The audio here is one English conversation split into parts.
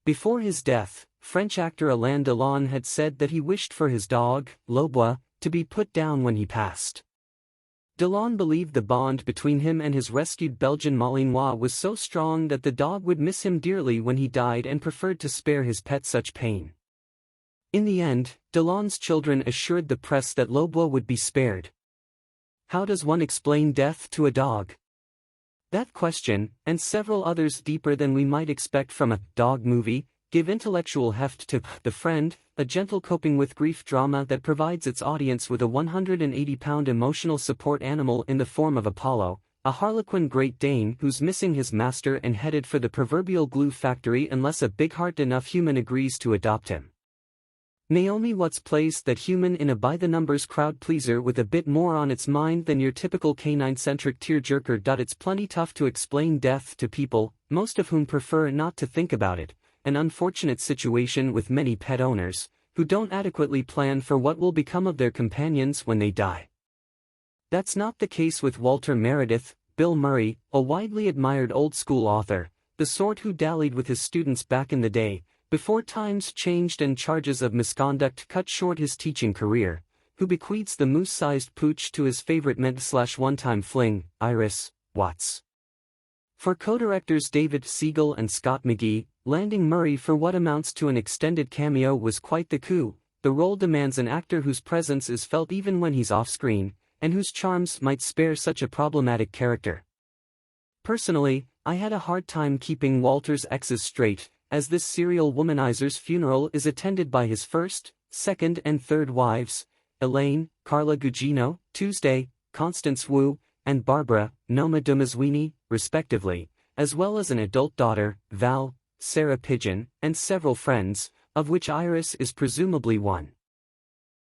Before his death, French actor Alain Delon had said that he wished for his dog, Lobois, to be put down when he passed. Delon believed the bond between him and his rescued Belgian Malinois was so strong that the dog would miss him dearly when he died and preferred to spare his pet such pain. In the end, Delon's children assured the press that Lobois would be spared. How does one explain death to a dog? That question, and several others deeper than we might expect from a dog movie, give intellectual heft to The Friend, a gentle coping with grief drama that provides its audience with a 180-pound emotional support animal in the form of Apollo, a Harlequin Great Dane who's missing his master and headed for the proverbial glue factory unless a big-heart enough human agrees to adopt him. Naomi Watts plays that human in a by-the-numbers crowd-pleaser with a bit more on its mind than your typical canine-centric tearjerker. It's plenty tough to explain death to people, most of whom prefer not to think about it, an unfortunate situation with many pet owners, who don't adequately plan for what will become of their companions when they die. That's not the case with Walter Meredith, Bill Murray, a widely admired old-school author, the sort who dallied with his students back in the day, before times changed and charges of misconduct cut short his teaching career, who bequeaths the moose-sized pooch to his favorite med/one-time fling, Iris Watts. For co-directors David Siegel and Scott McGee, landing Murray for what amounts to an extended cameo was quite the coup. The role demands an actor whose presence is felt even when he's off-screen, and whose charms might spare such a problematic character. Personally, I had a hard time keeping Walter's exes straight, as this serial womanizer's funeral is attended by his first, second and third wives, Elaine, Carla Gugino, Tuesday, Constance Wu, and Barbara, Noma Dumazwini, respectively, as well as an adult daughter, Val, Sarah Pigeon, and several friends, of which Iris is presumably one.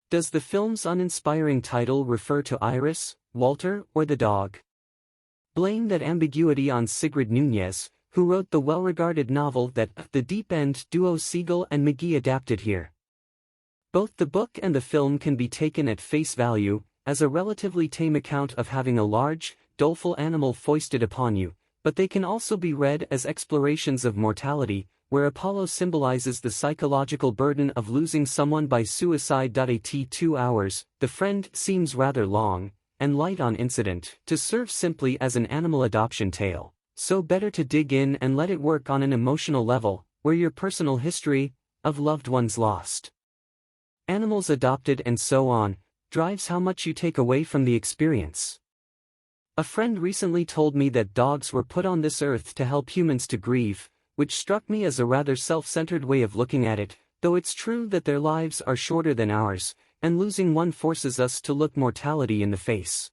Does the film's uninspiring title refer to Iris, Walter, or the dog? Blame that ambiguity on Sigrid Nunez, who wrote the well-regarded novel that the Deep End duo Siegel and McGee adapted here. Both the book and the film can be taken at face value, as a relatively tame account of having a large, doleful animal foisted upon you, but they can also be read as explorations of mortality, where Apollo symbolizes the psychological burden of losing someone by suicide. At 2 hours, The Friend seems rather long, and light on incident, to serve simply as an animal adoption tale. So better to dig in and let it work on an emotional level, where your personal history, of loved ones lost, animals adopted and so on, drives how much you take away from the experience. A friend recently told me that dogs were put on this earth to help humans to grieve, which struck me as a rather self-centered way of looking at it, though it's true that their lives are shorter than ours, and losing one forces us to look mortality in the face.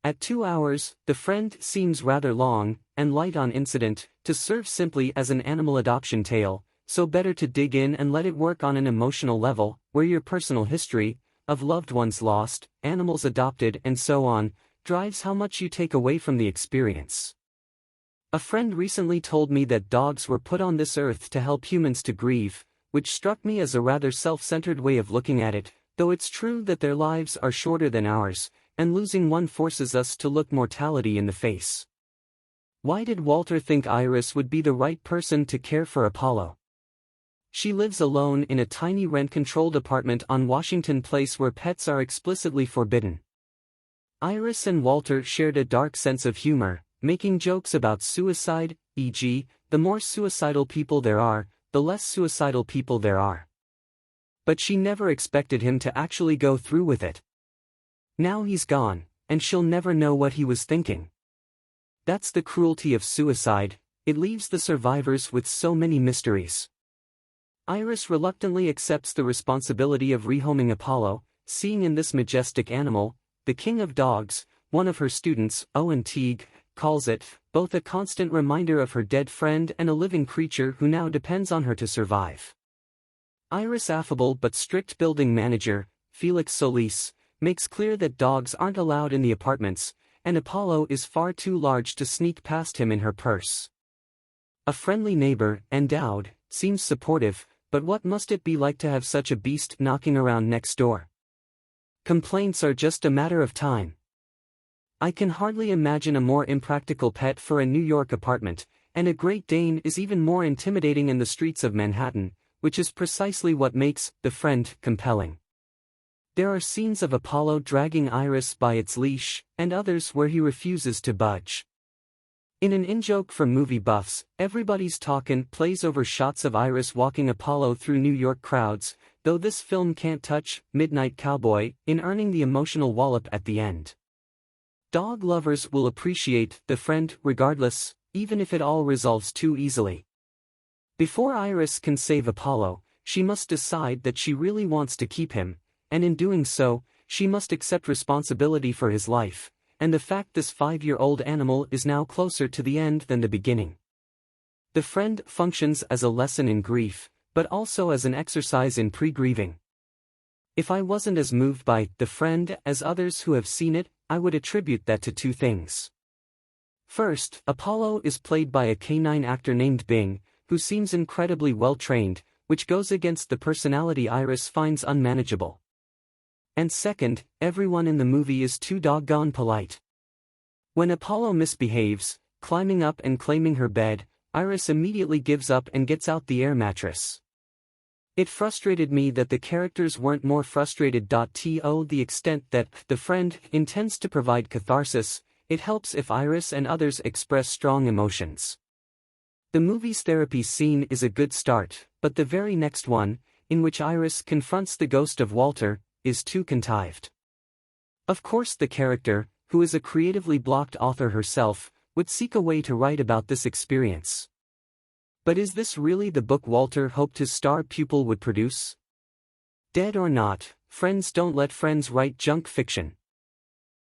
At 2 hours, The Friend seems rather long, and light on incident, to serve simply as an animal adoption tale, so better to dig in and let it work on an emotional level, where your personal history, of loved ones lost, animals adopted and so on, drives how much you take away from the experience. A friend recently told me that dogs were put on this earth to help humans to grieve, which struck me as a rather self-centered way of looking at it, though it's true that their lives are shorter than ours, and losing one forces us to look mortality in the face. Why did Walter think Iris would be the right person to care for Apollo? She lives alone in a tiny rent-controlled apartment on Washington Place where pets are explicitly forbidden. Iris and Walter shared a dark sense of humor, making jokes about suicide, e.g., the more suicidal people there are, the less suicidal people there are. But she never expected him to actually go through with it. Now he's gone, and she'll never know what he was thinking. That's the cruelty of suicide, it leaves the survivors with so many mysteries. Iris reluctantly accepts the responsibility of rehoming Apollo, seeing in this majestic animal, the king of dogs. One of her students, Owen Teague, calls it both a constant reminder of her dead friend and a living creature who now depends on her to survive. Iris' affable but strict building manager, Felix Solis, makes clear that dogs aren't allowed in the apartments, and Apollo is far too large to sneak past him in her purse. A friendly neighbor, Endowed, seems supportive, but what must it be like to have such a beast knocking around next door? Complaints are just a matter of time. I can hardly imagine a more impractical pet for a New York apartment, And a Great Dane is even more intimidating in the streets of Manhattan, which is precisely what makes The Friend compelling. There are scenes of Apollo dragging Iris by its leash, and others where he refuses to budge. In an in-joke from movie buffs, Everybody's Talkin' plays over shots of Iris walking Apollo through New York crowds, though this film can't touch Midnight Cowboy in earning the emotional wallop at the end. Dog lovers will appreciate The Friend regardless, even if it all resolves too easily. Before Iris can save Apollo, she must decide that she really wants to keep him, and in doing so, she must accept responsibility for his life, and the fact this 5-year-old animal is now closer to the end than the beginning. The Friend functions as a lesson in grief, but also as an exercise in pre-grieving. If I wasn't as moved by The Friend as others who have seen it, I would attribute that to two things. First, Apollo is played by a canine actor named Bing, who seems incredibly well-trained, which goes against the personality Iris finds unmanageable. And second, everyone in the movie is too doggone polite. When Apollo misbehaves, climbing up and claiming her bed, Iris immediately gives up and gets out the air mattress. It frustrated me that the characters weren't more frustrated. To the extent that The Friend intends to provide catharsis, it helps if Iris and others express strong emotions. The movie's therapy scene is a good start, but the very next one, in which Iris confronts the ghost of Walter, is too contrived. Of course the character, who is a creatively blocked author herself, would seek a way to write about this experience. But is this really the book Walter hoped his star pupil would produce? Dead or not, friends don't let friends write junk fiction.